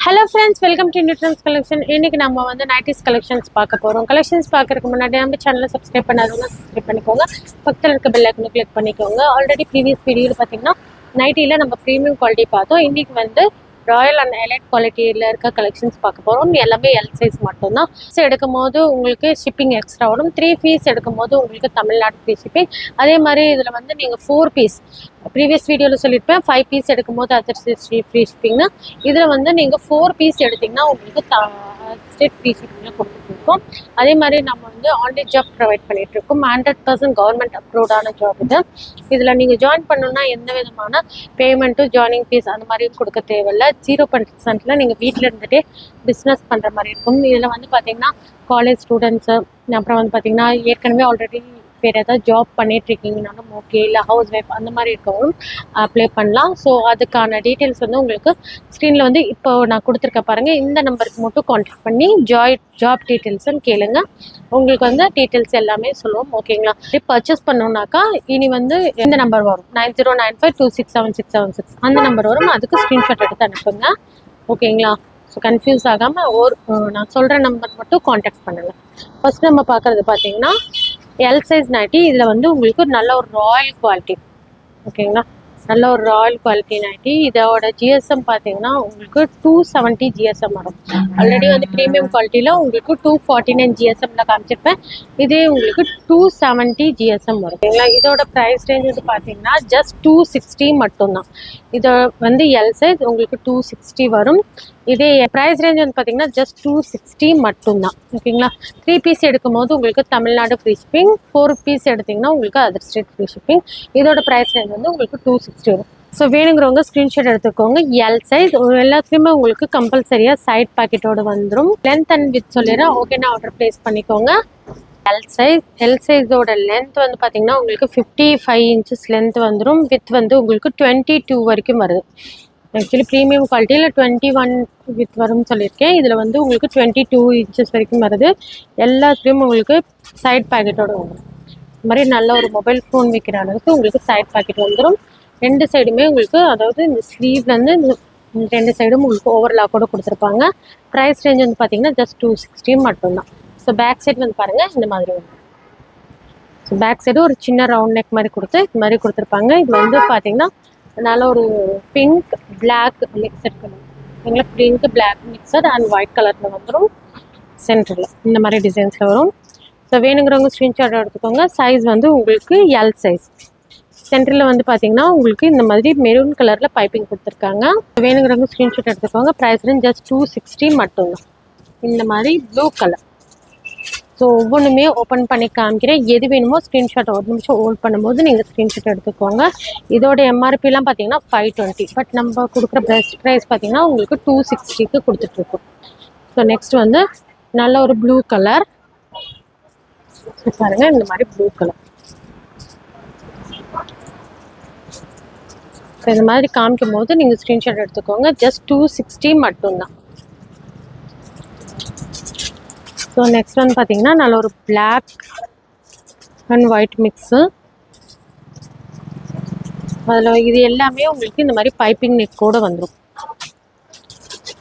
Hello friends, welcome to Newton's Collection. இன்னைக்கு நம்ம வந்து 90s collections பார்க்க போறோம். Collections பார்க்கறதுக்கு முன்னாடி நம்ம சேனலை சப்ஸ்கிரைப் பண்ணாதவங்க சப்ஸ்கிரைப் பண்ணிக்கோங்க. பக்கத்துல இருக்க பெல் ஐகானை கிளிக் பண்ணிக்கோங்க. ஆல்ரெடி ப்ரீவியஸ் வீடியோல பாத்தீங்கன்னா நைட்டில நம்ம பிரீமியம் குவாலிட்டி பார்த்தோம். இன்னைக்கு வந்து ராயல் அண்ட் எலைட் குவாலிட்டியில் இருக்க கலெக்ஷன்ஸ் பார்க்க போகிறோம். எல்லாமே எல் சைஸ் மட்டும்தான். எடுக்கும் போது உங்களுக்கு ஷிப்பிங் எக்ஸ்ட்ரா வரும். 3 பீஸ் எடுக்கும் போது உங்களுக்கு தமிழ்நாடு ஃப்ரீ ஷிப்பிங். அதே மாதிரி இதில் வந்து நீங்கள் 4 பீஸ் ப்ரீவியஸ் வீடியோவில் சொல்லியிருப்பேன். 5 பீஸ் எடுக்கும் போது அதர் ஃப்ரீ ஷிப்பிங்னா இதில் வந்து நீங்கள் 4 பீஸ் எடுத்திங்கன்னா உங்களுக்கு ஸ்டேட் ஃப்ரீ ஷிப்பிங்கில் கொடுத்துருக்கோம். அதே மாதிரி நம்ம வந்து ஆன்லைன் ஜாப் ப்ரொவைட் பண்ணிட்டு இருக்கோம். 100% கவர்மெண்ட் அப்ரூவ்டான ஜாப் இது. இதில் நீங்கள் ஜாயின் பண்ணணும்னா எந்த விதமான பேமெண்ட்டும் ஜாயினிங் ஃபீஸ் அந்த மாதிரியும் கொடுக்க தேவையில்லை. 0% நீங்கள் வீட்டில் இருந்துகிட்டே பிஸ்னஸ் பண்ணுற மாதிரி இருக்கும். இதில் வந்து பார்த்தீங்கன்னா காலேஜ் ஸ்டூடெண்ட்ஸு, அப்புறம் வந்து பார்த்தீங்கன்னா ஏற்கனவே ஆல்ரெடி வேறு ஏதாவது ஜாப் பண்ணிகிட்ருக்கீங்கனாலும் ஓகே, இல்லை ஹவுஸ் ஒய்ஃப் அந்த மாதிரி இருக்கவும் அப்ளை பண்ணலாம். ஸோ அதுக்கான டீட்டெயில்ஸ் வந்து உங்களுக்கு ஸ்க்ரீனில் வந்து இப்போ நான் கொடுத்துருக்க பாருங்கள். இந்த நம்பருக்கு மட்டும் கான்டாக்ட் பண்ணி ஜாப் டீட்டெயில்ஸ்ன்னு கேளுங்க. உங்களுக்கு வந்து டீட்டெயில்ஸ் எல்லாமே சொல்லுவோம். ஓகேங்களா? பர்ச்சேஸ் பண்ணோம்னாக்கா இனி வந்து இந்த நம்பர் வரும் 9095267676 அந்த நம்பர் வரும். அதுக்கு ஸ்க்ரீன்ஷாட் எடுத்து அனுப்புங்க. ஓகேங்களா? ஸோ கன்ஃபியூஸ் ஆகாமல் நான் சொல்கிற நம்பர் மட்டும் கான்டாக்ட் பண்ணுங்கள். ஃபஸ்ட் நம்ம பார்க்குறது பார்த்தீங்கன்னா எல் சைஸ் நைட்டி. இதில் வந்து உங்களுக்கு நல்ல ஒரு ராயல் குவாலிட்டி. ஓகேங்களா? நல்ல ஒரு ராயல் குவாலிட்டி நைட்டி. இதோட ஜிஎஸ்எம் பார்த்தீங்கன்னா உங்களுக்கு 270 ஜிஎஸ்எம் வரும். ஆல்ரெடி வந்து ப்ரீமியம் குவாலிட்டியில் உங்களுக்கு 249 ஜிஎஸ்எம்மில் காமிச்சிருப்பேன். இதே உங்களுக்கு 270 ஜிஎஸ்எம் வரும். ஓகேங்களா? இதோட ப்ரைஸ் ரேஞ்ச் வந்து பார்த்தீங்கன்னா ஜஸ்ட் 260 மட்டும்தான். இதை வந்து எல் சைஸ் உங்களுக்கு 260 வரும். இதே ப்ரைஸ் ரேஞ்ச் வந்து பார்த்தீங்கன்னா ஜஸ்ட் 260 மட்டும்தான். ஓகேங்களா? 3 பீஸ் எடுக்கும் போது உங்களுக்கு தமிழ்நாடு ஃப்ரீ ஷிப்பிங், 4 பீஸ் எடுத்திங்கன்னா உங்களுக்கு அதர் ஸ்டேட் ஃப்ரீ ஷிப்பிங். இதோட ப்ரைஸ் ரேஞ்ச் வந்து உங்களுக்கு 260 வரும். ஸோ வேணுங்கிறவங்க ஸ்க்ரீன்ஷாட் எடுத்துக்கோங்க. எல் சைஸ் எல்லாத்துலேயுமே உங்களுக்கு கம்பல்சரியாக சைட் பாக்கெட்டோடு வந்துடும். லென்த் அண்ட் வித் சொல்லிடுறேன். ஓகேனா ஆர்டர் ப்ளேஸ் பண்ணிக்கோங்க. எல் சைஸோட லென்த் வந்து பார்த்தீங்கன்னா உங்களுக்கு 55 இன்ச்சஸ் லென்த் வந்துடும். வித் வந்து உங்களுக்கு 22 வரைக்கும் வருது. ஆக்சுவலி ப்ரீமியம் குவாலிட்டியில் 21 வித் வரும்னு சொல்லியிருக்கேன். இதில் வந்து உங்களுக்கு 22 இன்ச்சஸ் வரைக்கும் வருது. எல்லாத்துலேயும் உங்களுக்கு சைட் பாக்கெட்டோடு வந்துடும். இந்த மாதிரி நல்ல ஒரு மொபைல் ஃபோன் வைக்கிற அளவுக்கு உங்களுக்கு சைட் பாக்கெட் வந்துடும். 2 சைடுமே உங்களுக்கு, அதாவது இந்த ஸ்லீவ்லேருந்து இந்த 2 சைடும் உங்களுக்கு ஓவர்லாக்கோடு கொடுத்துருப்பாங்க. ப்ரைஸ் ரேஞ்ச் வந்து பார்த்தீங்கன்னா ஜஸ்ட் 260 மட்டும்தான். ஸோ பேக் சைடு வந்து பாருங்கள் இந்த மாதிரி வந்து. ஸோ பேக் சைடு ஒரு சின்ன ரவுண்ட் நெக் மாதிரி கொடுத்து இது மாதிரி கொடுத்துருப்பாங்க. இது வந்து பார்த்தீங்கன்னா நல்ல ஒரு பிங்க் பிளாக் மிக்சட் கலர். எங்களுக்கு pink black mixed and white கலரில் வந்துடும். சென்டரில் இந்த மாதிரி டிசைன்ஸில் வரும். ஸோ வேணுங்கிறவங்க ஸ்க்ரீன்ஷாட் எடுத்துக்கோங்க. சைஸ் வந்து உங்களுக்கு எல் சைஸ். சென்டரில் வந்து பார்த்தீங்கன்னா உங்களுக்கு இந்த மாதிரி மெரூன் கலரில் பைப்பிங் கொடுத்துருக்காங்க. வேணுங்கிறவங்க ஸ்க்ரீன்ஷாட் எடுத்துக்கோங்க. ப்ரைஸ் ரேஞ்ச் ஜஸ்ட் 260 மட்டும்தான். இந்த மாதிரி ப்ளூ கலர். ஸோ ஒவ்வொன்றுமே ஓப்பன் பண்ணி காமிக்கிறேன். எது வேணுமோ ஸ்க்ரீன்ஷாட் ஒரு நிமிஷம் ஹோல்ட் பண்ணும்போது நீங்கள் ஸ்க்ரீன்ஷாட் எடுத்துக்கோங்க. இதோட எம்ஆர்பிலாம் பார்த்தீங்கன்னா 520. பட் நம்ம கொடுக்குற பெஸ்ட் ப்ரைஸ் பார்த்தீங்கன்னா உங்களுக்கு 260க்கு கொடுத்துட்ருக்கோம். ஸோ நெக்ஸ்ட் வந்து நல்ல ஒரு ப்ளூ கலர். பாருங்கள் இந்த மாதிரி ப்ளூ கலர். ஸோ இந்த மாதிரி காமிக்கும் போது நீங்கள் ஸ்க்ரீன்ஷாட் எடுத்துக்கோங்க. ஜஸ்ட் 260 மட்டும்தான். ஸோ நெக்ஸ்ட் வந்து பார்த்தீங்கன்னா நல்ல ஒரு பிளாக் அண்ட் ஒயிட் மிக்ஸு. அதில் இது எல்லாமே உங்களுக்கு இந்த மாதிரி பைப்பிங் நெக்கோடு வந்துடும்.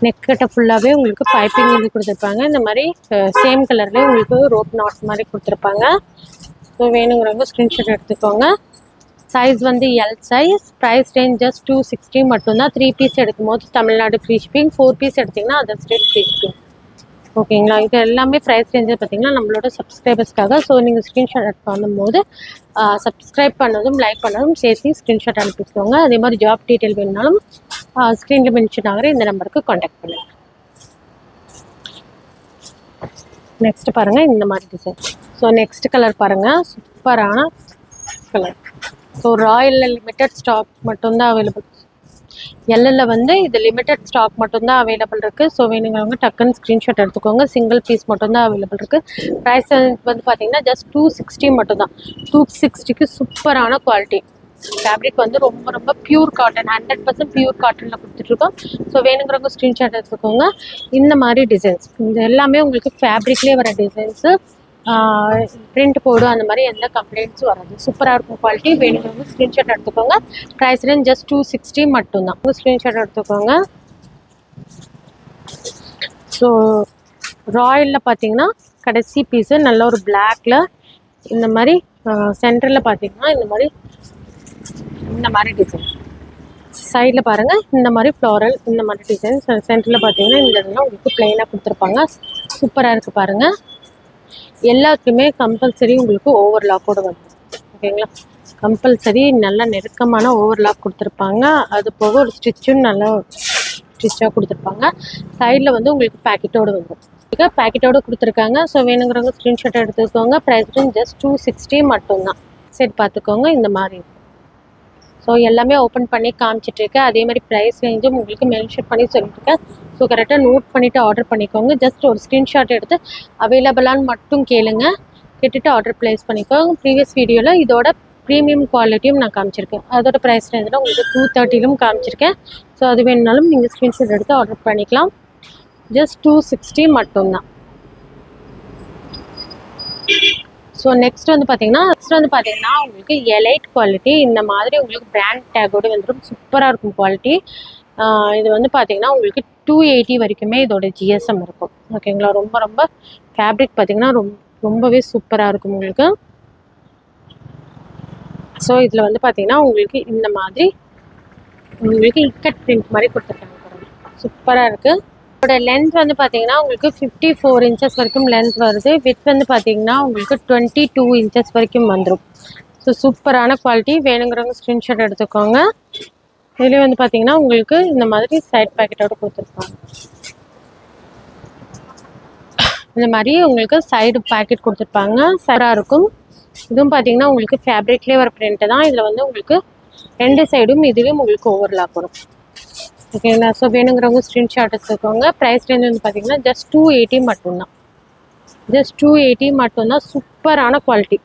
நெக்கிட்ட ஃபுல்லாகவே உங்களுக்கு பைப்பிங் இது கொடுத்துருப்பாங்க. இந்த மாதிரி சேம் கலர்லேயே உங்களுக்கு ரோப் நாட் மாதிரி கொடுத்துருப்பாங்க. ஸோ வேணுங்கிறவங்க ஸ்க்ரீன்ஷாட் எடுத்துக்கோங்க. சைஸ் வந்து L size. Price range just 260 மட்டும்தான். 3 பீஸ் எடுக்கும் போது தமிழ்நாடு ஃப்ரீ ஷிப்பிங், 4 பீஸ் எடுத்திங்கன்னா அதர் ஸ்டேட் ஃப்ரீ ஷிப்பிங். ஓகேங்களா? இது எல்லாமே ப்ரைஸ் ரேஞ்சு பார்த்தீங்கன்னா நம்மளோட சப்ஸ்கிரைபர்ஸ்க்காக. ஸோ நீங்கள் ஸ்க்ரீன்ஷாட் எடுத்து பண்ணும்போது சப்ஸ்கிரைப் பண்ணதும் லைக் பண்ணதும் சேர்த்து ஸ்க்ரீன்ஷாட் அனுப்பிக்கோங்க. அதே மாதிரி ஜாப் டீட்டெயில் வேணுனாலும் ஸ்க்ரீனில் மென்ஷன் ஆகிற இந்த நம்பருக்கு காண்டாக்ட் பண்ணுங்கள். நெக்ஸ்ட் பாருங்கள் இந்த மாதிரி டிசைன். ஸோ நெக்ஸ்ட் கலர் பாருங்கள், சூப்பரான கலர். ஸோ ராயலில் லிமிட்டட் ஸ்டாக் மட்டும்தான் அவைலபிள். எல்லில் வந்து இது லிமிட்டட் ஸ்டாக் மட்டும்தான் அவைலபிள் இருக்குது. ஸோ வேணுங்கிறவங்க டக்குன்னு ஸ்க்ரீன்ஷாட் எடுத்துக்கோங்க. சிங்கிள் பீஸ் மட்டும்தான் அவைலபிள் இருக்குது. ப்ரைஸ் வந்து பார்த்தீங்கன்னா ஜஸ்ட் 260 மட்டும்தான். 260க்கு சூப்பரான குவாலிட்டி. ஃபேப்ரிக் வந்து ரொம்ப ரொம்ப பியூர் காட்டன், 100% பியூர் காட்டனில் கொடுத்துட்ருக்கோம். ஸோ வேணுங்கிறவங்க ஸ்க்ரீன்ஷாட் எடுத்துக்கோங்க. இந்த மாதிரி டிசைன்ஸ் இது எல்லாமே உங்களுக்கு ஃபேப்ரிக்லேயே வர டிசைன்ஸு. பிரிண்ட் போடும் அந்த மாதிரி எந்த கம்ப்ளைண்ட்ஸும் வராது. சூப்பராக இருக்கும் குவாலிட்டி. வேணுங்கிறவங்க ஸ்க்ரீன்ஷாட் எடுத்துக்கோங்க. ப்ரைஸ் ரேஞ்ச் ஜஸ்ட் 260 மட்டும்தான். ஸ்க்ரீன்ஷாட் எடுத்துக்கோங்க. ஸோ ராயலில் பார்த்தீங்கன்னா கடைசி பீஸு நல்ல ஒரு பிளாக்ல இந்த மாதிரி சென்டரில் பார்த்தீங்கன்னா இந்த மாதிரி டிசைன், சைடில் பாருங்கள் இந்த மாதிரி ஃப்ளாரல் இந்த மாதிரி டிசைன், சென்டரில் பார்த்தீங்கன்னா இந்த இடம்லாம் உங்களுக்கு பிளெயினாக கொடுத்துருப்பாங்க. சூப்பராக இருக்குது பாருங்கள். எல்லாத்துக்குமே கம்பல்சரி உங்களுக்கு ஓவர்லாக்கோடு வந்து ஓகேங்களா, கம்பல்சரி நல்லா நெருக்கமான ஓவர்லாக் கொடுத்துருப்பாங்க. அது போக ஒரு ஸ்டிச்சும் நல்லா ஸ்டிச்சாக கொடுத்துருப்பாங்க. சைடில் வந்து உங்களுக்கு பேக்கெட்டோடு வந்துடும், பேக்கெட்டோடு கொடுத்துருக்காங்க. ஸோ வேணுங்கிறவங்க ஸ்க்ரீன்ஷாட் எடுத்துக்கோங்க. ப்ரைஸ் ஜஸ்ட் 260 மட்டும்தான். செட் பார்த்துக்கோங்க இந்த மாதிரி. ஸோ எல்லாமே ஓப்பன் பண்ணி காமிச்சிட்ருக்கேன். அதே மாதிரி ப்ரைஸ் ரேஞ்சும் உங்களுக்கு மென்ஷன் பண்ணி சொல்லிட்டுருக்கேன். ஸோ கரெக்டாக நோட் பண்ணிவிட்டு ஆர்டர் பண்ணிக்கோங்க. ஜஸ்ட் ஒரு ஸ்க்ரீன்ஷாட் எடுத்து அவைலபிளான்னு மட்டும் கேளுங்க, கேட்டுட்டு ஆர்டர் ப்ளேஸ் பண்ணிக்கோங்க. ப்ரீவியஸ் வீடியோவில் இதோட ப்ரீமியம் குவாலிட்டியும் நான் காமிச்சிருக்கேன். அதோட ப்ரைஸ் ரேஞ்சில் உங்களுக்கு 230லும் காமிச்சிருக்கேன். ஸோ அது வேணுனாலும் நீங்கள் ஸ்க்ரீன்ஷாட் எடுத்து ஆர்டர் பண்ணிக்கலாம். ஜஸ்ட் 260 மட்டும்தான். ஸோ நெக்ஸ்ட் வந்து பார்த்தீங்கன்னா உங்களுக்கு எலைட் குவாலிட்டி இந்த மாதிரி உங்களுக்கு பிராண்ட் டேக்கோடு வந்துடும். சூப்பராக இருக்கும் குவாலிட்டி. இது வந்து பார்த்தீங்கன்னா உங்களுக்கு 280 வரைக்குமே இதோட ஜிஎஸ்எம் இருக்கும் ஓகேங்களா. ரொம்ப ரொம்ப ஃபேப்ரிக் பார்த்தீங்கன்னா ரொம்பவே சூப்பராக இருக்கும் உங்களுக்கு. ஸோ இதில் வந்து பார்த்தீங்கன்னா உங்களுக்கு இந்த மாதிரி உங்களுக்கு இக்கட் பிரிண்ட் மாதிரி கொடுத்துருக்காங்க. சூப்பராக இருக்குது. இதோட லென்த் வந்து பார்த்தீங்கன்னா உங்களுக்கு 54 இன்ச்சஸ் வரைக்கும் லென்த் வருது. வித் வந்து பார்த்தீங்கன்னா உங்களுக்கு 22 இன்ச்சஸ் வரைக்கும் வந்துடும். ஸோ சூப்பரான குவாலிட்டி. வேணுங்கிறவங்க ஸ்க்ரீன்ஷாட் எடுத்துக்கோங்க. இதுலேயே வந்து பார்த்தீங்கன்னா உங்களுக்கு இந்த மாதிரி சைட் பேக்கெட்டோடு கொடுத்துருப்பாங்க. இந்த மாதிரி உங்களுக்கு சைடு பேக்கெட் கொடுத்துருப்பாங்க. சூப்பராக இருக்கும். இதுவும் பார்த்தீங்கன்னா உங்களுக்கு ஃபேப்ரிக்லேயே வர பிரிண்ட்டு தான். இதில் வந்து உங்களுக்கு 2 சைடும் இதுலேயும் உங்களுக்கு ஓவர்லாக் வரும் ஓகேங்களா. ஸோ வேணுங்கிறவங்க ஸ்க்ரீன்ஷாட் எடுத்துக்கோங்க. ப்ரைஸ் ரேஞ்ச் வந்து பார்த்தீங்கன்னா ஜஸ்ட் 280 மட்டும்தான். ஜஸ்ட் 280 மட்டும்தான். சூப்பரான குவாலிட்டி.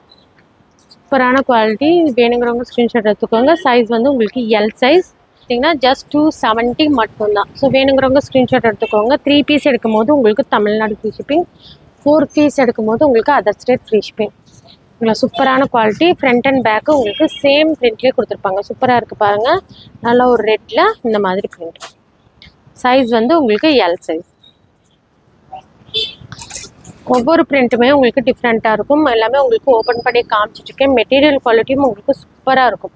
வேணுங்கிறவங்க ஸ்க்ரீன்ஷாட் எடுத்துக்கோங்க. சைஸ் வந்து உங்களுக்கு எல் சைஸ் பார்த்தீங்கன்னா ஜஸ்ட் 270 மட்டும்தான். ஸோ வேணுங்கிறவங்க ஸ்க்ரீன்ஷாட் எடுத்துக்கோங்க. 3 பீஸ் எடுக்கும் போது உங்களுக்கு தமிழ்நாடு ஃப்ரீ ஷிப்பிங், 4 பீஸ் எடுக்கும் போது உங்களுக்கு அதர் ஸ்டேட் ஃப்ரீ ஷிப்பிங். சூப்பரான குவாலிட்டி. ஃப்ரண்ட் அண்ட் பேக்கு உங்களுக்கு சேம் பிரிண்ட்லேயே கொடுத்துருப்பாங்க. சூப்பராக இருக்குது பாருங்கள். நல்லா ஒரு ரெட்டில் இந்த மாதிரி பிரிண்ட். சைஸ் வந்து உங்களுக்கு எல் சைஸ். ஒவ்வொரு பிரிண்ட்டுமே உங்களுக்கு டிஃப்ரெண்ட்டாக இருக்கும். எல்லாமே உங்களுக்கு ஓப்பன் பண்ணி காமிச்சிட்ருக்கேன். மெட்டீரியல் குவாலிட்டியும் உங்களுக்கு சூப்பராக இருக்கும்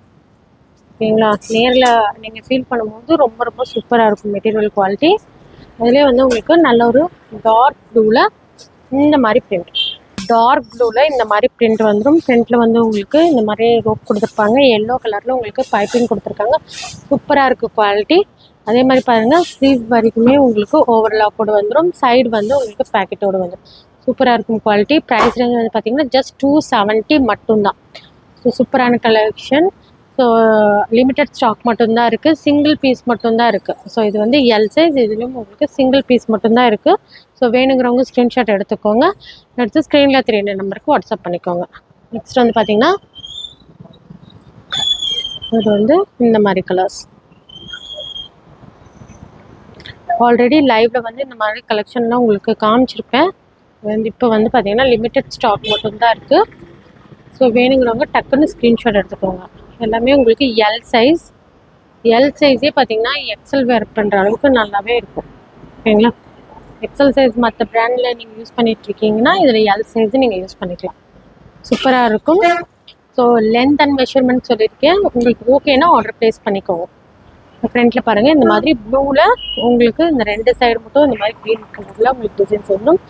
ஓகேங்களா. நேரில் நீங்கள் ஃபீல் பண்ணும்போது ரொம்ப ரொம்ப சூப்பராக இருக்கும் மெட்டீரியல் குவாலிட்டி. அதுலேயே வந்து உங்களுக்கு நல்ல ஒரு டார்க் ப்ளூவில் இந்த மாதிரி பிரிண்ட் வந்துடும். ஃப்ரண்ட்டில் வந்து உங்களுக்கு இந்த மாதிரி ரோப் கொடுத்துருப்பாங்க. எல்லோ கலரில் உங்களுக்கு பைப்பிங் கொடுத்துருக்காங்க. சூப்பராக இருக்குது குவாலிட்டி. அதே மாதிரி பாருங்கள் ஸ்லீவ் வரைக்குமே உங்களுக்கு ஓவர்லாக்கோடு வந்துடும். சைடு வந்து உங்களுக்கு பேக்கெட்டோடு வந்துடும். சூப்பராக இருக்கும் குவாலிட்டி. ப்ரைஸ் ரேஞ்ச் வந்து பார்த்தீங்கன்னா ஜஸ்ட் 270 மட்டும்தான். ஸோ சூப்பரான கலெக்ஷன். ஸோ லிமிட்டட் ஸ்டாக் மட்டும்தான் இருக்குது. சிங்கிள் பீஸ் மட்டும்தான் இருக்குது. ஸோ இது வந்து எல் சைஸ். இதுலேயும் உங்களுக்கு சிங்கிள் பீஸ் மட்டும்தான் இருக்குது. ஸோ வேணுங்கிறவங்க ஸ்க்ரீன்ஷாட் எடுத்துக்கோங்க. எடுத்து ஸ்க்ரீனில் தெரியுற நம்பருக்கு வாட்ஸ்அப் பண்ணிக்கோங்க. நெக்ஸ்ட் வந்து பார்த்தீங்கன்னா இது வந்து இந்த மாதிரி கலர்ஸ். ஆல்ரெடி லைவில் வந்து இந்த மாதிரி கலெக்ஷன்லாம் உங்களுக்கு காமிச்சிருப்பேன். இப்போ வந்து பார்த்தீங்கன்னா லிமிட்டட் ஸ்டாக் மட்டும்தான் இருக்குது. ஸோ வேணுங்கிறவங்க டக்குன்னு ஸ்க்ரீன்ஷாட் எடுத்துக்கோங்க. எல்லாமே உங்களுக்கு எல் சைஸே பார்த்தீங்கன்னா எக்ஸல் வேர் பண்ணுற அளவுக்கு நல்லாவே இருக்கும் ஓகேங்களா. எக்ஸல் சைஸ் மற்ற பிராண்டில் நீங்கள் யூஸ் பண்ணிகிட்ருக்கீங்கன்னா இதில் எல் சைஸு நீங்கள் யூஸ் பண்ணிக்கலாம். சூப்பராக இருக்கும். ஸோ லென்த் அண்ட் மெஷர்மெண்ட் சொல்லியிருக்கேன். உங்களுக்கு ஓகேன்னா ஆர்டர் ப்ளேஸ் பண்ணிக்கோங்க. ஃப்ரண்ட்டில் பாருங்கள் இந்த மாதிரி ப்ளூவில் உங்களுக்கு இந்த 2 சைடு மட்டும் இந்த மாதிரி க்ரீன் கலரில் உங்களுக்கு டிசைன்ஸ் வந்துடும்.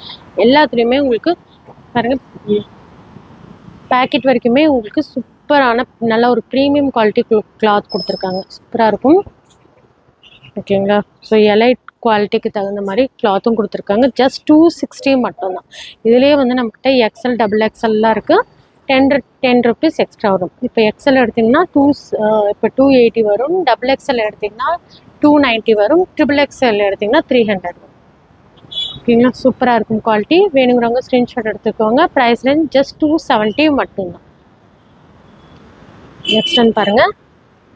எல்லாத்துலேயுமே உங்களுக்கு பாருங்கள் பேக்கெட் வரைக்குமே உங்களுக்கு சூப்பரான நல்ல ஒரு ப்ரீமியம் குவாலிட்டி கிளாத் கொடுத்துருக்காங்க. சூப்பராக இருக்கும் ஓகேங்களா. ஸோ எலைட் குவாலிட்டிக்கு தகுந்த மாதிரி கிளாத்தும் கொடுத்துருக்காங்க. ஜஸ்ட் 260 மட்டும்தான். இதுலேயே வந்து நம்மக்கிட்ட எக்ஸல் டபுள் எக்ஸல்லாம் இருக்குது. 10 rupees எக்ஸ்ட்ரா வரும். இப்போ எக்ஸல் எடுத்திங்கன்னா இப்போ 280 வரும். டபுள் எக்ஸல் எடுத்திங்கன்னா 290 வரும். ட்ரிபிள் எக்ஸல் எடுத்திங்கன்னா 300 வரும் ஓகேங்களா. சூப்பராக இருக்கும் குவாலிட்டி. வேணுங்கிறவங்க ஸ்க்ரீன்ஷாட் எடுத்துக்கோங்க. ப்ரைஸ் ரேஞ்ச் ஜஸ்ட் 270 மட்டும்தான். நெக்ஸ்ட் வந்து பாருங்கள்.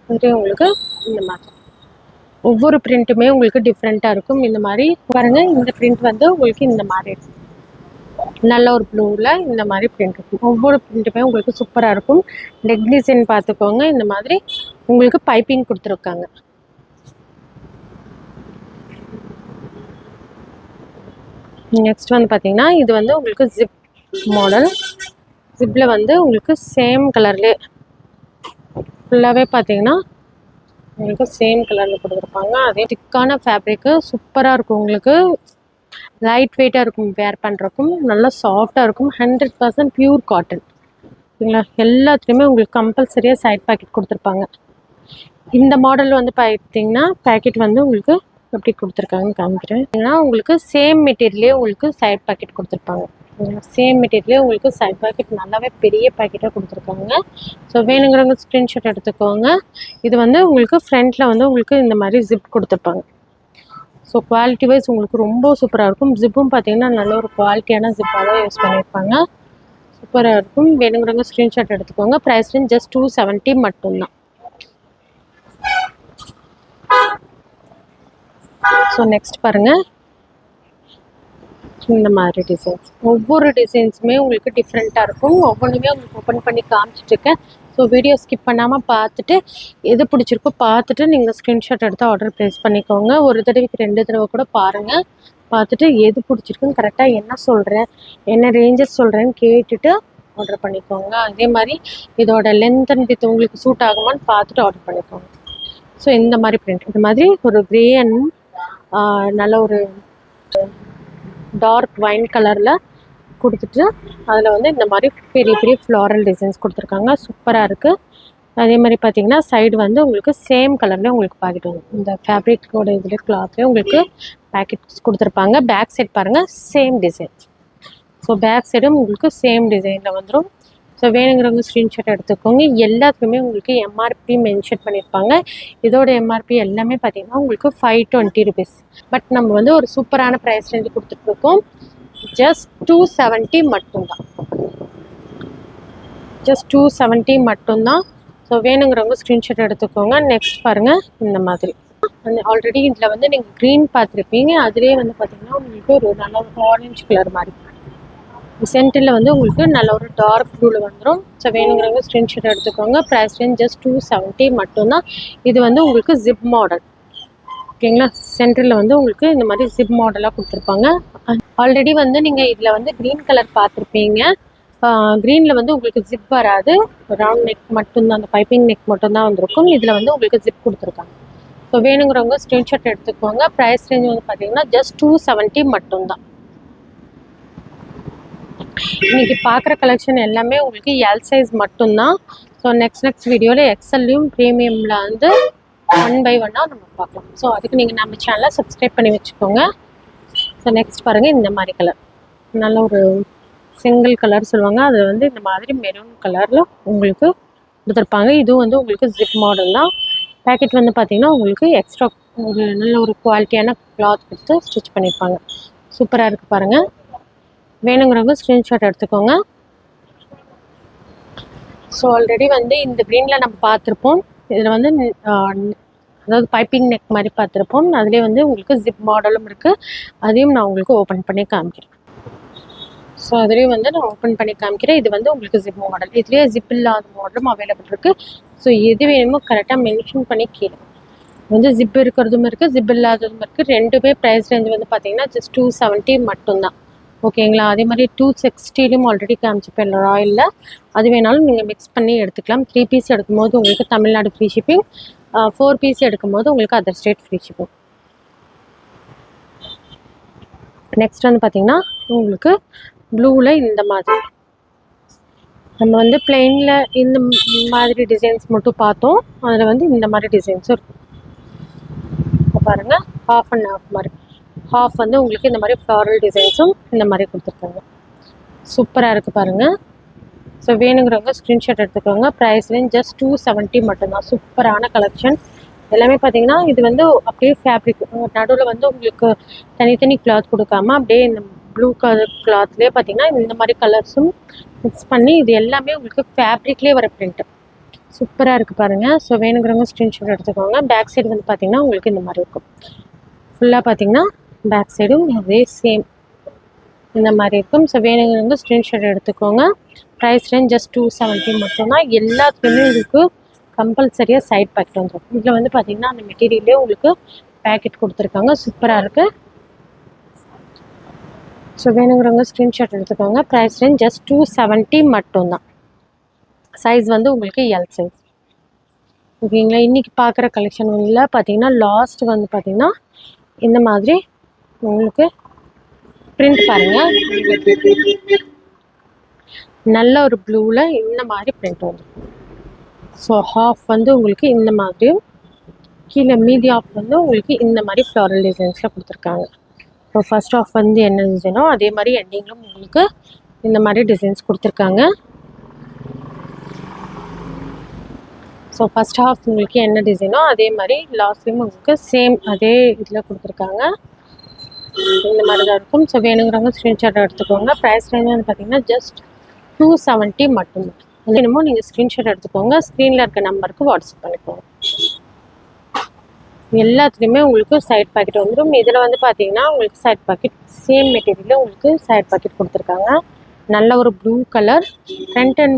இது உங்களுக்கு இந்த மாதிரி ஒவ்வொரு பிரிண்ட்டுமே உங்களுக்கு டிஃப்ரெண்ட்டாக இருக்கும். இந்த மாதிரி பாருங்கள். இந்த பிரிண்ட் வந்து உங்களுக்கு இந்த மாதிரி இருக்கும். நல்ல ஒரு ப்ளூவில் இந்த மாதிரி பிரிண்ட் இருக்கும். ஒவ்வொரு பிரிண்ட்டுமே உங்களுக்கு சூப்பராக இருக்கும். நெக் டிசைன் பார்த்துக்கோங்க. இந்த மாதிரி உங்களுக்கு பைப்பிங் கொடுத்துருக்காங்க. நெக்ஸ்ட் வந்து பார்த்தீங்கன்னா இது வந்து உங்களுக்கு ஜிப் மாடல். ஜிப்பில் வந்து உங்களுக்கு சேம் கலர்லேயே ஃபுல்லாகவே பார்த்தீங்கன்னா உங்களுக்கு சேம் கலரில் கொடுத்துருப்பாங்க. அதே திக்கான ஃபேப்ரிக்கு சூப்பராக இருக்கும். உங்களுக்கு லைட் வெயிட்டாக இருக்கும், வேர் பண்ணுறக்கும் நல்லா சாஃப்டாக இருக்கும். 100% பியூர் காட்டன். சரிங்களா? எல்லாத்துலேயுமே உங்களுக்கு கம்பல்சரியாக சைட் பாக்கெட் கொடுத்துருப்பாங்க. இந்த மாடல் வந்து பார்த்தீங்கன்னா பேக்கெட் வந்து உங்களுக்கு எப்படி கொடுத்துருக்காங்கன்னு காமிக்கிறேன். ஏன்னா உங்களுக்கு சேம் மெட்டீரியலே உங்களுக்கு சைட் பாக்கெட் கொடுத்துருப்பாங்க. சேம் மெட்டீரியலே உங்களுக்கு சைட் பாக்கெட் நல்லாவே பெரிய பேக்கெட்டாக கொடுத்துருக்காங்க. ஸோ வேணுங்கிறவங்க ஸ்க்ரீன்ஷாட் எடுத்துக்கோங்க. இது வந்து உங்களுக்கு ஃப்ரண்ட்டில் வந்து உங்களுக்கு இந்த மாதிரி ஜிப் கொடுத்துருப்பாங்க. ஸோ குவாலிட்டி வைஸ் உங்களுக்கு ரொம்ப சூப்பராக இருக்கும். ஜிப்பும் பார்த்தீங்கன்னா நல்ல ஒரு குவாலிட்டியான ஜிப்பாக தான் யூஸ் பண்ணியிருப்பாங்க. சூப்பராக இருக்கும். வேணுங்கிறவங்க ஸ்க்ரீன்ஷாட் எடுத்துக்கோங்க. ப்ரைஸ் ரேஞ்ச் ஜஸ்ட் 270 மட்டும்தான். ஸோ நெக்ஸ்ட் பாருங்கள், இந்த மாதிரி டிசைன்ஸ். ஒவ்வொரு டிசைன்ஸுமே உங்களுக்கு டிஃப்ரெண்ட்டாக இருக்கும். ஒவ்வொன்றுமே உங்களுக்கு ஓப்பன் பண்ணி காமிச்சிட்ருக்கேன். ஸோ வீடியோ ஸ்கிப் பண்ணாமல் பார்த்துட்டு எது பிடிச்சிருக்கோ பார்த்துட்டு நீங்கள் ஸ்க்ரீன்ஷாட் எடுத்து ஆர்டர் ப்ளேஸ் பண்ணிக்கோங்க. ஒரு தடவைக்கு 2 தடவை கூட பாருங்கள். பார்த்துட்டு எது பிடிச்சிருக்குன்னு கரெக்டாக என்ன சொல்கிறேன், என்ன ரேஞ்சஸ் சொல்கிறேன்னு கேட்டுட்டு ஆர்டர் பண்ணிக்கோங்க. அதே மாதிரி இதோட லென்த் அண்ட் வித் உங்களுக்கு சூட் ஆகுமான்னு பார்த்துட்டு ஆர்டர் பண்ணிக்கோங்க. ஸோ இந்த மாதிரி பிரிண்ட், இது மாதிரி ஒரு க்ரே அண்ட் நல்ல ஒரு டார்க் வைன் கலரில் கொடுத்துட்டு அதில் வந்து இந்த மாதிரி பெரிய பெரிய ஃப்ளாரல் டிசைன்ஸ் கொடுத்துருக்காங்க. சூப்பராக இருக்குது. அதே மாதிரி பார்த்தீங்கன்னா சைடு வந்து உங்களுக்கு சேம் கலர்லேயே உங்களுக்கு பாக்கெட் வரும். இந்த ஃபேப்ரிக்கோட இதில் கிளாத்லேயே உங்களுக்கு பேக்கெட்ஸ் கொடுத்துருப்பாங்க. பேக் சைட் பாருங்கள், சேம் டிசைன்ஸ். ஸோ பேக் சைடும் உங்களுக்கு சேம் டிசைனில் வந்துடும். ஸோ வேணுங்கிறவங்க ஸ்க்ரீன்ஷாட் எடுத்துக்கோங்க. எல்லாத்துக்குமே உங்களுக்கு எம்ஆர்பி மென்ஷன் பண்ணியிருப்பாங்க. இதோட எம்ஆர்பி எல்லாமே பார்த்தீங்கன்னா உங்களுக்கு 520 rupees. பட் நம்ம வந்து ஒரு சூப்பரான ப்ரைஸ் ரேஞ்சு கொடுத்துட்ருக்கோம். ஜஸ்ட் 270 மட்டும்தான். ஜஸ்ட் 270 மட்டும்தான். ஸோ வேணுங்கிறவங்க ஸ்க்ரீன்ஷாட் எடுத்துக்கோங்க. நெக்ஸ்ட் பாருங்கள், இந்த மாதிரி ஆல்ரெடி இதில் வந்து நீங்கள் க்ரீன் பார்த்துருப்பீங்க. அதுலேயே வந்து பார்த்தீங்கன்னா உங்களுக்கு ஒரு நல்ல ஆரஞ்சு கலர் மாதிரி சென்டரில் வந்து உங்களுக்கு நல்ல ஒரு டார்க் ப்ளூவில் வந்துடும். ஸோ வேணுங்கிறவங்க ஸ்க்ரீன்ஷாட் எடுத்துக்கோங்க. ப்ரைஸ் ரேஞ்ச் ஜஸ்ட் 270 மட்டும்தான். இது வந்து உங்களுக்கு ஜிப் மாடல். ஓகேங்களா? சென்டரில் வந்து உங்களுக்கு இந்த மாதிரி ஜிப் மாடலாக கொடுத்துருப்பாங்க. ஆல்ரெடி வந்து நீங்கள் இதில் வந்து க்ரீன் கலர் பார்த்துருப்பீங்க. க்ரீனில் வந்து உங்களுக்கு ஜிப் வராது, ரவுண்ட் நெக் மட்டும்தான், அந்த பைப்பிங் நெக் மட்டும்தான் வந்திருக்கும். இதில் வந்து உங்களுக்கு ஜிப் கொடுத்துருக்காங்க. ஸோ வேணுங்கிறவங்க ஸ்க்ரீன்ஷாட் எடுத்துக்கோங்க. ப்ரைஸ் ரேஞ்ச் வந்து பார்த்தீங்கன்னா ஜஸ்ட் 270 மட்டும்தான். இன்றைக்கி பார்க்குற கலெக்ஷன் எல்லாமே உங்களுக்கு எல் சைஸ் மட்டும்தான். ஸோ நெக்ஸ்ட் வீடியோவில் எக்ஸ்எல்லையும் ப்ரீமியமில் வந்து 1 by 1 நம்ம பார்க்கலாம். ஸோ அதுக்கு நீங்கள் நம்ம சேனலை சப்ஸ்கிரைப் பண்ணி வச்சுக்கோங்க. ஸோ நெக்ஸ்ட் பாருங்கள், இந்த மாதிரி கலர் நல்ல ஒரு சிங்கிள் கலர் சொல்லுவாங்க. அது வந்து இந்த மாதிரி மெரூன் கலரில் உங்களுக்கு கொடுத்துருப்பாங்க. இதுவும் வந்து உங்களுக்கு ஜிப் மாடல் தான். பேக்கெட் வந்து பார்த்திங்கன்னா உங்களுக்கு எக்ஸ்ட்ரா ஒரு நல்ல ஒரு குவாலிட்டியான கிளாத் கொடுத்து ஸ்டிச் பண்ணியிருப்பாங்க. சூப்பராக இருக்குது பாருங்கள். வேணுங்கிறவங்க ஸ்க்ரீன்ஷாட் எடுத்துக்கோங்க. ஸோ ஆல்ரெடி வந்து இந்த க்ரீனில் நம்ம பார்த்துருப்போம். இதில் வந்து அதாவது பைப்பிங் நெக் மாதிரி பார்த்துருப்போம். அதுலேயே வந்து உங்களுக்கு ஜிப் மாடலும் இருக்குது. அதையும் நான் உங்களுக்கு ஓப்பன் பண்ணி காமிக்கிறேன். ஸோ அதுலேயும் வந்து நான் ஓப்பன் பண்ணி காமிக்கிறேன். இது வந்து உங்களுக்கு ஜிப் மாடல். இதுலேயே ஜிப் இல்லாத மாடலும் அவைலபிள் இருக்குது. ஸோ எது வேணுமோ கரெக்டாக மென்ஷன் பண்ணி கேளுங்க. வந்து ஜிப் இருக்கிறதும் இருக்குது, ஜிப் இல்லாததும் இருக்குது. ரெண்டுமே ப்ரைஸ் ரேஞ்ச் வந்து பார்த்தீங்கன்னா ஜஸ்ட் 270 மட்டும்தான். ஓகேங்களா? அதே மாதிரி 260லையும் ஆல்ரெடி காமிச்சிப்பேன் ராயலில். அது வேணாலும் நீங்கள் மிக்ஸ் பண்ணி எடுத்துக்கலாம். 3 பீஸ் எடுக்கும்போது உங்களுக்கு தமிழ்நாடு ஃப்ரீ ஷிப்பிங், 4 பீஸ் எடுக்கும்போது உங்களுக்கு other state free shipping. Next வந்து பார்த்தீங்கன்னா உங்களுக்கு ப்ளூவில் இந்த மாதிரி நம்ம வந்து பிளெயினில் இந்த மாதிரி டிசைன்ஸ் மட்டும் பார்த்தோம். அதில் வந்து இந்த மாதிரி டிசைன்ஸும் இருக்கும். இப்போ பாருங்கள், ஹாஃப் அண்ட் ஹாஃப் மாதிரி. ஹாஃப் வந்து உங்களுக்கு இந்த மாதிரி ஃப்ளாரல் டிசைன்ஸும் இந்த மாதிரி கொடுத்துருக்காங்க. சூப்பராக இருக்குது பாருங்கள். ஸோ வேணுங்கிறவங்க ஸ்க்ரீன்ஷாட் எடுத்துக்கோங்க. ப்ரைஸ் ரேஞ்ச் ஜஸ்ட் 270 மட்டும்தான். சூப்பரான கலெக்ஷன் எல்லாமே பார்த்தீங்கன்னா இது வந்து அப்படியே ஃபேப்ரிக் நடுவில் வந்து உங்களுக்கு தனித்தனி கிளாத் கொடுக்காம அப்படியே இந்த ப்ளூ கலர் கிளாத்லேயே பார்த்தீங்கன்னா இந்த மாதிரி கலர்ஸும் மிக்ஸ் பண்ணி இது எல்லாமே உங்களுக்கு ஃபேப்ரிக்லேயே வர பிரிண்ட்டு. சூப்பராக இருக்குது பாருங்கள். ஸோ வேணுங்கிறவங்க ஸ்க்ரீன்ஷாட் எடுத்துக்கோங்க. பேக் சைடு வந்து பார்த்தீங்கன்னா உங்களுக்கு இந்த மாதிரி இருக்கும். ஃபுல்லாக பார்த்தீங்கன்னா பேக் சைடும் அதே சேம் இந்த மாதிரி இருக்கும். ஸோ வேணுங்கிறவங்க ஸ்க்ரீன்ஷாட் எடுத்துக்கோங்க. ப்ரைஸ் ரேஞ்ச் ஜஸ்ட் 270 மட்டும்தான். எல்லாத்துலேயுமே உங்களுக்கு கம்பல்சரியாக சைட் பேக்கெட் வந்துடும். இதில் வந்து பார்த்தீங்கன்னா அந்த மெட்டீரியல்லே உங்களுக்கு பேக்கெட் கொடுத்துருக்காங்க. சூப்பராக இருக்குது. ஸோ வேணுங்கிறவங்க ஸ்க்ரீன்ஷாட் எடுத்துக்கோங்க. ப்ரைஸ் ரேஞ்ச் ஜஸ்ட் 270 மட்டும்தான். சைஸ் வந்து உங்களுக்கு எல் சைஸ். ஓகேங்களா. இன்றைக்கி பார்க்குற கலெக்ஷன் வந்து பார்த்தீங்கன்னா லாஸ்ட் வந்து பார்த்திங்கன்னா இந்த மாதிரி உங்களுக்கு பிரிண்ட் பாருங்கள். நல்ல ஒரு ப்ளூவில் இந்த மாதிரி பிரிண்ட் வந்துடும். ஸோ ஹாஃப் வந்து உங்களுக்கு இந்த மாதிரியும் கீழே மீதி ஆஃப் வந்து உங்களுக்கு இந்த மாதிரி ஃப்ளாரல் டிசைன்ஸில் கொடுத்துருக்காங்க. ஸோ ஃபர்ஸ்ட் ஆஃப் வந்து என்ன டிசைனோ அதே மாதிரி எண்டிங்கிலும் உங்களுக்கு இந்த மாதிரி டிசைன்ஸ் கொடுத்துருக்காங்க. ஸோ ஃபர்ஸ்ட் ஹாஃப் உங்களுக்கு என்ன டிசைனோ அதே மாதிரி லாஸ்ட்லேயும் உங்களுக்கு சேம் அதே இதில் கொடுத்துருக்காங்க. இந்த மாதிரி தான் இருக்கும். ஸோ வேணுங்கிறவங்க ஸ்க்ரீன்ஷாட் எடுத்துக்கோங்க. ப்ரைஸ் ரேஞ்ச் வந்து பார்த்தீங்கன்னா ஜஸ்ட் 270 மட்டும்தான். என்னமோ நீங்கள் ஸ்க்ரீன்ஷாட் எடுத்துக்கோங்க. ஸ்க்ரீனில் இருக்க நம்பருக்கு வாட்ஸ்அப் பண்ணிக்கோங்க. எல்லாத்துலேயுமே உங்களுக்கு சைட் பாக்கெட் வந்துடும். இதில் வந்து பார்த்தீங்கன்னா உங்களுக்கு சைட் பாக்கெட் சேம் மெட்டீரியலில் உங்களுக்கு சைட் பாக்கெட் கொடுத்துருக்காங்க. நல்ல ஒரு ப்ளூ கலர்.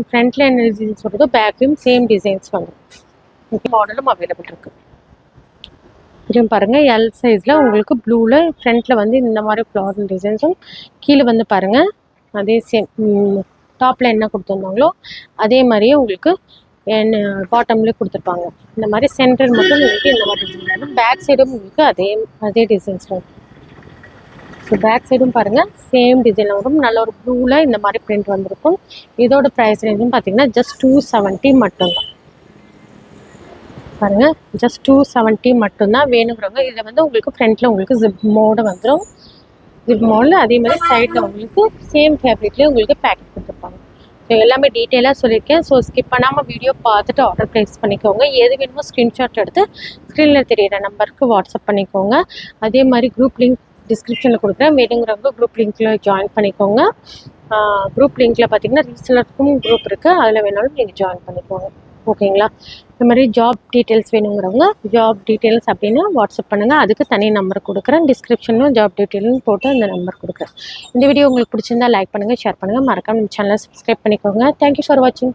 ஃப்ரண்ட்டில் என்ன டிசைன்ஸ் வருதோ பேக்லேயும் சேம் டிசைன்ஸ் வந்துடும். மாடலும் அவைலபிள் இருக்குது. இதுவும் பாருங்கள் எல் சைஸில் உங்களுக்கு ப்ளூவில் ஃப்ரண்ட்டில் வந்து இந்த மாதிரி ஃப்ளாரல் டிசைன்ஸும் கீழே வந்து பாருங்கள் அதே சேம் டாப்பில் என்ன கொடுத்துருந்தாங்களோ அதே மாதிரியே உங்களுக்கு பாட்டம்லேயே கொடுத்துருப்பாங்க. இந்த மாதிரி சென்டர் மட்டும் உங்களுக்கு இந்த மாதிரி டிசைன் வரும். பேக் சைடும் உங்களுக்கு அதே டிசைன்ஸ் வரும். ஸோ பேக் சைடும் பாருங்கள் சேம் டிசைனில் வரும். நல்ல ஒரு ப்ளூவில் இந்த மாதிரி பிரிண்ட் வந்திருக்கும். இதோட ப்ரைஸ் ரேஞ்சும் பார்த்தீங்கன்னா ஜஸ்ட் 270 மட்டும்தான். பாருங்கள் ஜஸ்ட் 270 மட்டும்தான். வேணுங்கிறவங்க இதில் வந்து உங்களுக்கு ஃப்ரண்ட்டில் உங்களுக்கு ஜிப் மோடு வந்துடும். ஜிப் மோடில் அதே மாதிரி சைடில் உங்களுக்கு சேம் ஃபேப்ரிக்லேயே உங்களுக்கு பேக்கெட் கொடுத்துருப்பாங்க. ஸோ எல்லாமே டீட்டெயிலாக சொல்லியிருக்கேன். ஸோ ஸ்கிப் பண்ணாமல் வீடியோ பார்த்துட்டு ஆர்டர் ப்ளேஸ் பண்ணிக்கோங்க. எது வேணுமோ ஸ்க்ரீன்ஷாட் எடுத்து ஸ்க்ரீனில் தெரியிற நம்பருக்கு வாட்ஸ்அப் பண்ணிக்கோங்க. அதே மாதிரி குரூப் லிங்க் டிஸ்கிரிப்ஷனில் கொடுக்குறேன். வேணுங்கிறவங்க குரூப் லிங்க்கில் ஜாயின் பண்ணிக்கோங்க. குரூப் லிங்க்கில் பார்த்தீங்கன்னா ரீசெலருக்கும் குரூப் இருக்குது. அதில் வேணாலும் நீங்கள் ஜாயின் பண்ணிக்கோங்க. ஓகேங்களா. இந்த மாதிரி ஜாப் டீட்டெயில்ஸ் வேணுங்கிறவங்க ஜாப் டீட்டெயில்ஸ் அப்படின்னா வாட்ஸ்அப் பண்ணுங்கள். அதுக்கு தனி நம்பர் கொடுக்குறேன். டிஸ்கிரிப்ஷன்லையும் ஜாப் டீட்டெயில்னு போட்டு அந்த நம்பர் கொடுக்குறேன். இந்த வீடியோ உங்களுக்கு பிடிச்சிருந்தா லைக் பண்ணுங்கள், ஷேர் பண்ணுங்கள். மறக்காம நம்ம சேனலை சப்ஸ்கிரைப் பண்ணிக்கோங்க. தேங்க்யூ ஃபார் வாட்சிங்.